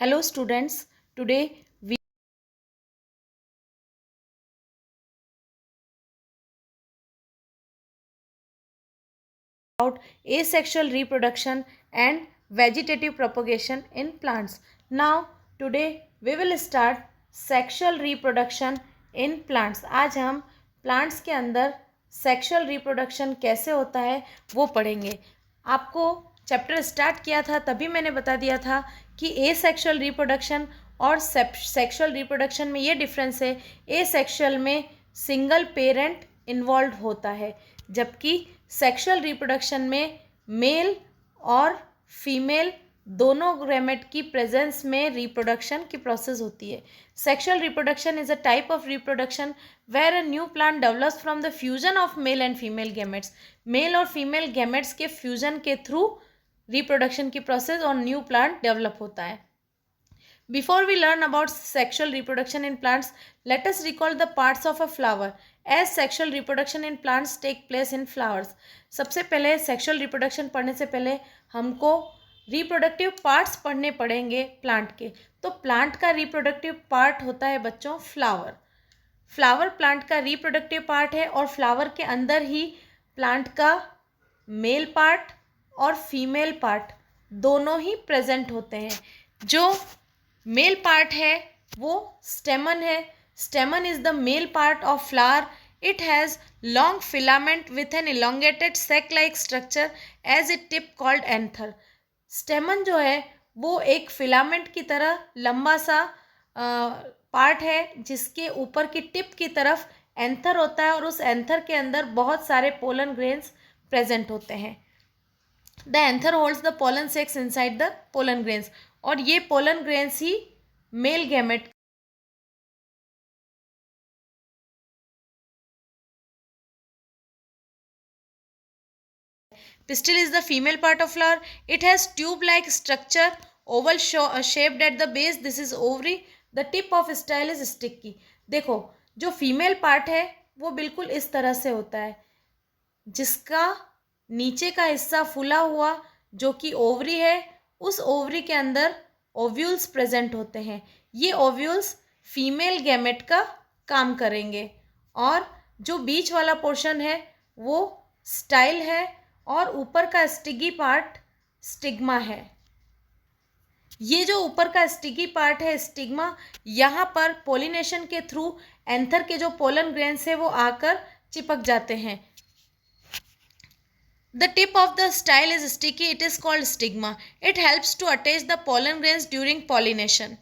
Hello students, today we about asexual reproduction and vegetative propagation in plants. Now today we will start sexual reproduction in plants. आज हम plants के अंदर sexual reproduction कैसे होता है वो पढ़ेंगे. आपको चैप्टर स्टार्ट किया था तभी मैंने बता दिया था कि एसेक्सुअल रिप्रोडक्शन और सेक्सुअल रिप्रोडक्शन में ये डिफरेंस है. एसेक्सुअल में सिंगल पेरेंट इन्वॉल्व होता है, जबकि सेक्सुअल रिप्रोडक्शन में मेल और फीमेल दोनों गैमेट की प्रेजेंस में रिप्रोडक्शन की प्रोसेस होती है. Sexual reproduction is a type of reproduction where a new plant develops from the fusion of male and female gametes. Male और फीमेल गैमेट्स के फ्यूजन के थ्रू रिप्रोडक्शन की प्रोसेस और न्यू प्लांट डेवलप होता है. Before we learn about sexual reproduction in plants, let us recall the parts of a flower. As sexual reproduction in plants take place in flowers. सबसे पहले sexual reproduction पढ़ने से पहले हमको reproductive parts पढ़ने पड़ेंगे प्लांट के. तो प्लांट का reproductive part होता है बच्चों फ्लावर. फ्लावर प्लांट का reproductive part है और फ्लावर के अंदर ही प्लांट का मेल पार्ट और फीमेल पार्ट दोनों ही प्रेजेंट होते हैं. जो मेल पार्ट है वो स्टेमन है. Stamen is the male part of flower. It has long filament with an elongated sac like structure as a tip called anther. Stamen जो है वो एक फिलामेंट की तरह लंबा सा पार्ट है जिसके ऊपर की टिप की तरफ एंथर होता है और उस एंथर के अंदर बहुत सारे पोलन ग्रेन्स प्रेजेंट होते हैं. The anther holds the pollen sacs inside the pollen grains और ये pollen grains he male gamete Pistil is the female part of flower. It has tube-like structure, oval shaped at the base. This is ovary. The tip of style is sticky. देखो जो female part है वो बिल्कुल इस तरह से होता है, जिसका नीचे का हिस्सा फूला हुआ जो कि ओवरी है. उस ओवरी के अंदर ओव्यूल्स प्रेजेंट होते हैं. ये ओव्यूल्स फीमेल गैमेट का काम करेंगे और जो बीच वाला पोर्शन है वो स्टाइल है और ऊपर का स्टिगी पार्ट स्टिग्मा है. ये जो ऊपर का स्टिगी पार्ट है स्टिग्मा, यहाँ पर पोलिनेशन के थ्रू एंथर के जो पोलन ग्रेन्स है वो आकर चिपक जाते हैं. The tip of the style is sticky. It is called stigma. It helps to attach the pollen grains during pollination.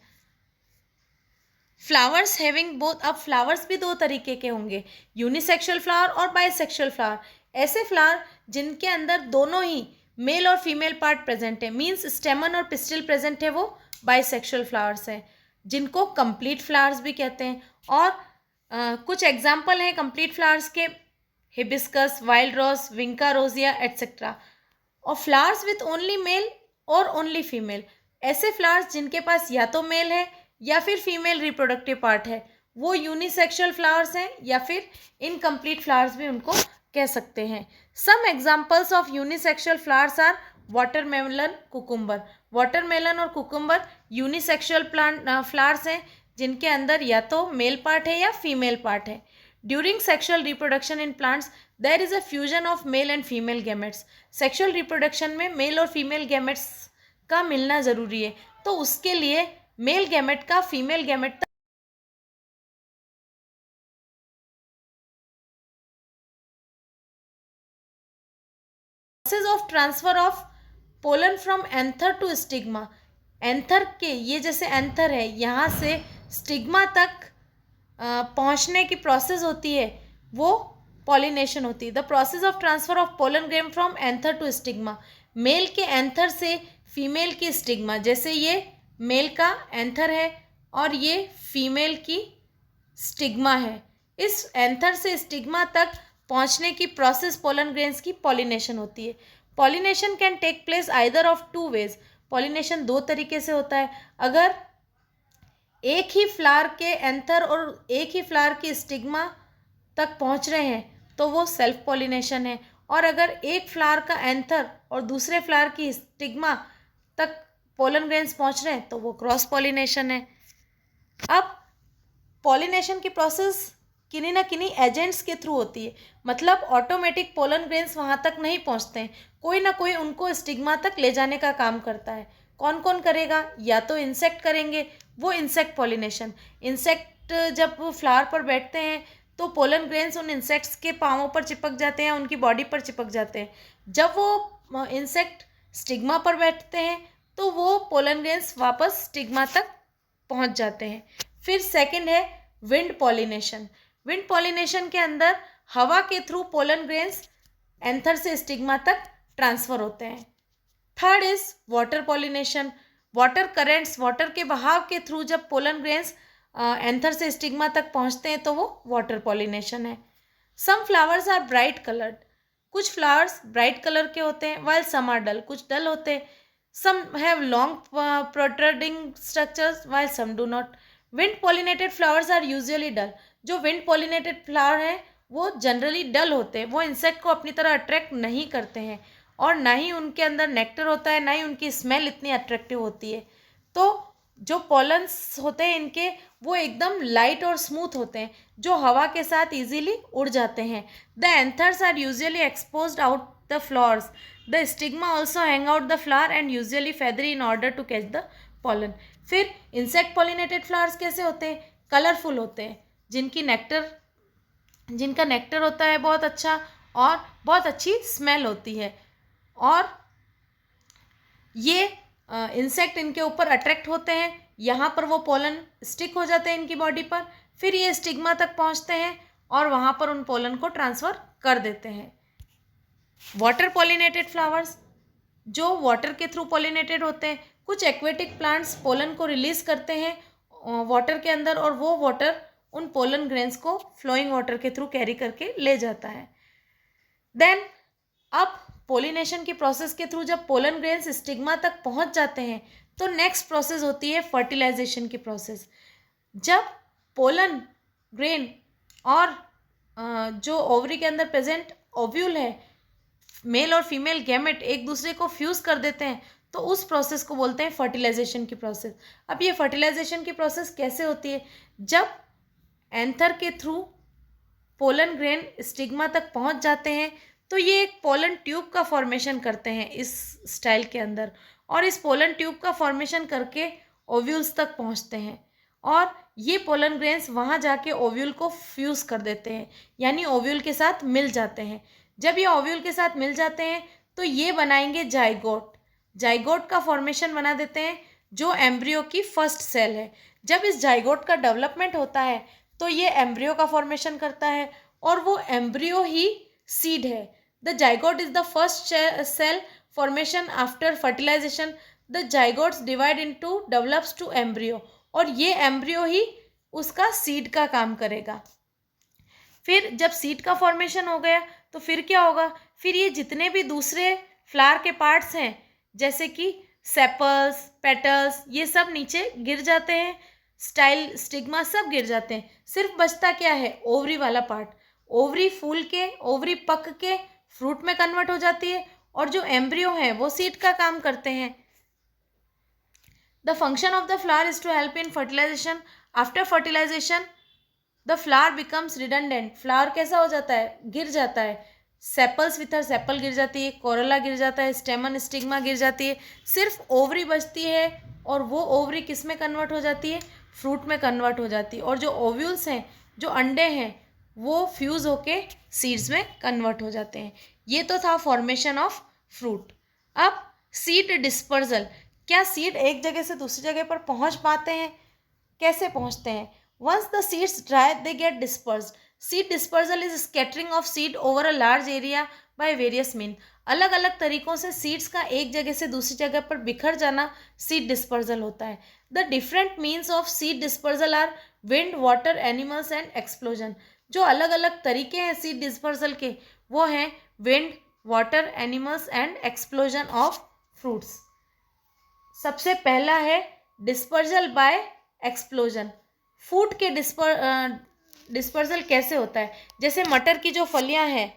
Flowers having both. अब फ्लावर्स भी दो तरीके के होंगे, यूनिसेक्सुअल फ्लावर और बाइसेक्सुअल फ्लावर. ऐसे फ्लावर जिनके अंदर दोनों ही मेल और फीमेल पार्ट प्रेजेंट है, मीन्स स्टेमन और पिस्टिल प्रेजेंट है, वो बाइसेक्सुअल फ्लावर्स हैं, जिनको कंप्लीट फ्लावर्स भी कहते हैं. और कुछ एग्जाम्पल हैं कंप्लीट फ्लावर्स के, हिबिस्कस, वाइल्ड रोज, विंका रोजिया एट्सेट्रा. और फ्लावर्स विथ ओनली मेल और ओनली फीमेल. ऐसे फ्लावर्स जिनके पास या तो मेल है या फिर फीमेल रिप्रोडक्टिव पार्ट है वो यूनिसेक्सुअल फ्लावर्स हैं या फिर इनकम्प्लीट फ्लावर्स भी उनको कह सकते हैं. Some examples of unisexual flowers are watermelon, cucumber. Watermelon और कुकुम्बर यूनिसेक्सुअल प्लांट फ्लावर्स हैं जिनके अंदर या तो मेल पार्ट है या फीमेल पार्ट है. During sexual reproduction in plants there is a fusion of male and female gametes. Sexual reproduction में मेल और फीमेल गैमेट्स का मिलना ज़रूरी है, तो उसके लिए मेल गैमेट का फीमेल गैमेट तक process of transfer of pollen from anther to stigma. Anther के ये जैसे एंथर है यहाँ से स्टिग्मा तक पहुँचने की प्रोसेस होती है, वो पॉलिनेशन होती है. The process of transfer of pollen grain from anther to stigma. Male के एंथर से फीमेल की स्टिग्मा, जैसे ये मेल का एंथर है और ये फीमेल की स्टिग्मा है. इस एंथर से स्टिग्मा तक पहुंचने की प्रोसेस पोलन ग्रेन्स की पॉलिनेशन होती है. Pollination can take place either of two ways. Pollination दो तरीके से होता है. अगर एक ही फ्लावर के एंथर और एक ही फ्लावर की स्टिग्मा तक पहुंच रहे हैं तो वो सेल्फ पॉलिनेशन है, और अगर एक फ्लावर का एंथर और दूसरे फ्लावर की स्टिग्मा तक पोलन ग्रेन्स पहुंच रहे हैं तो वो क्रॉस पॉलिनेशन है। अब पॉलिनेशन की प्रोसेस किन्हीं ना किन्हीं एजेंट्स के थ्रू होती है, मतलब ऑटोमेटिक पोलन ग्रेन्स वहाँ तक नहीं पहुँचते हैं, कोई ना कोई उनको स्टिग्मा तक ले जाने का काम करता है। कौन कौन करेगा? या तो इंसेक्ट करेंगे, वो इंसेक्ट पॉलिनेशन। इंसेक्ट जब फ्लावर पर बैठते हैं तो पोलन ग्रेन्स उन इंसेक्ट्स के पाँवों पर चिपक जाते हैं, उनकी बॉडी पर चिपक जाते हैं। जब वो इंसेक्ट स्टिग्मा पर बैठते हैं तो वो पोलन ग्रेन्स वापस स्टिग्मा तक पहुंच जाते हैं। फिर सेकंड है विंड पॉलिनेशन। विंड पॉलिनेशन के अंदर हवा के थ्रू पोलन ग्रेन्स एंथर से स्टिग्मा तक ट्रांसफ़र होते हैं। Third is water pollination. Water currents, water के बहाव के थ्रू जब पोलन ग्रेन्स एंथर से स्टिग्मा तक पहुंचते हैं तो वो वाटर पॉलिनेशन है। Some flowers are bright coloured. कुछ फ्लावर्स ब्राइट कलर के होते हैं, वाइल सम आर डल, कुछ डल होते हैं। Some have long protruding structures while some do not. Wind pollinated flowers are usually dull. जो विंड पॉलिनेटेड फ्लावर हैं वो जनरली डल होते हैं, वो इंसेक्ट को अपनी तरह अट्रैक्ट नहीं करते हैं और ना ही उनके अंदर नेक्टर होता है, ना ही उनकी स्मेल इतनी अट्रैक्टिव होती है। तो जो पॉलन्स होते हैं इनके वो एकदम लाइट और स्मूथ होते हैं, जो हवा के साथ इजीली उड़ जाते हैं। The anthers are usually exposed out the flowers. The stigma also hang out the flower and usually feathery in order to catch the pollen. फिर इंसेक्ट पॉलिनेटेड फ्लावर्स कैसे होते हैं? कलरफुल होते हैं, जिनका नेक्टर होता है बहुत अच्छा और बहुत अच्छी स्मेल होती है, और ये इंसेक्ट इनके ऊपर अट्रैक्ट होते हैं, यहाँ पर वो पोलन स्टिक हो जाते हैं इनकी बॉडी पर, फिर ये स्टिग्मा तक पहुँचते हैं और वहाँ पर उन पोलन को ट्रांसफ़र कर देते हैं। वाटर पॉलिनेटेड फ्लावर्स जो वाटर के थ्रू पॉलिनेटेड होते हैं। कुछ एक्वेटिक प्लांट्स पोलन को रिलीज करते हैं वाटर के अंदर और वो वाटर उन पोलन ग्रेन्स को फ्लोइंग वाटर के थ्रू कैरी करके ले जाता है। देन अब पोलिनेशन की प्रोसेस के थ्रू जब पोलन ग्रेन्स स्टिग्मा तक पहुंच जाते हैं तो नेक्स्ट प्रोसेस होती है फर्टिलाइजेशन की प्रोसेस। जब पोलन ग्रेन और जो ओवरी के अंदर प्रेजेंट ओव्यूल है, मेल और फीमेल गैमेट एक दूसरे को फ्यूज़ कर देते हैं तो उस प्रोसेस को बोलते हैं फर्टिलाइजेशन की प्रोसेस। अब ये फर्टिलाइजेशन की प्रोसेस कैसे होती है? जब एंथर के थ्रू पोलन ग्रेन स्टिग्मा तक पहुंच जाते हैं तो ये एक पोलन ट्यूब का फॉर्मेशन करते हैं इस स्टाइल के अंदर, और इस पोलन ट्यूब का फॉर्मेशन करके ओव्यूल्स तक पहुंचते हैं और ये पोलन ग्रेन्स वहाँ जाके ओव्यूल को फ्यूज़ कर देते हैं, यानी ओव्यूल के साथ मिल जाते हैं। जब ये ओव्यूल के साथ मिल जाते हैं तो ये बनाएंगे जाइगोट। जाइगोट का फॉर्मेशन बना देते हैं जो एम्ब्रियो की फर्स्ट सेल है। जब इस जाइगोट का डेवलपमेंट होता है तो ये एम्ब्रियो का फॉर्मेशन करता है और वो एम्ब्रियो ही सीड है। The zygote is the first cell formation after fertilisation. The zygotes divide into develops to embryo, और ये एम्ब्रियो ही उसका सीड का काम करेगा। फिर जब सीड का फॉर्मेशन हो गया तो फिर क्या होगा? फिर ये जितने भी दूसरे फ्लावर के पार्ट्स हैं जैसे कि सेपल्स, पेटल्स, ये सब नीचे गिर जाते हैं, स्टाइल, स्टिग्मा सब गिर जाते हैं। सिर्फ बचता क्या है? ओवरी वाला पार्ट। ओवरी फूल के, ओवरी पक के फ्रूट में कन्वर्ट हो जाती है और जो एम्ब्रियो है वो सीड का काम करते हैं। The function of the flower is to help in fertilisation. After fertilisation the flower becomes redundant. Flower कैसा हो जाता है? गिर जाता है। सेपल्स विथ हर सेपल गिर जाती है, कोरोला गिर जाता है, स्टेमन, स्टिग्मा गिर जाती है, सिर्फ ओवरी बचती है और वो ओवरी किस में कन्वर्ट हो जाती है? फ्रूट में कन्वर्ट हो जाती है, और जो ओव्यूल्स हैं, जो अंडे हैं, वो फ्यूज़ होके सीड्स में कन्वर्ट हो जाते हैं। ये तो था फॉर्मेशन ऑफ फ्रूट। अब सीड डिस्पर्जल। क्या सीड एक जगह से दूसरी जगह पर पहुंच पाते हैं? कैसे पहुंचते हैं? Once the seeds dry, they get dispersed. Seed dispersal is scattering of seed over a large area by various means. अलग अलग तरीकों से सीड्स का एक जगह से दूसरी जगह पर बिखर जाना सीड डिस्पर्जल होता है। The different means of seed dispersal are wind, water, animals and explosion. जो अलग अलग तरीके हैं सीड डिस्पर्जल के वो हैं wind, water, animals and explosion of fruits. सबसे पहला है डिस्पर्जल बाय एक्सप्लोजन। फूड के डिस्पर्जल कैसे होता है? जैसे मटर की जो फलियां हैं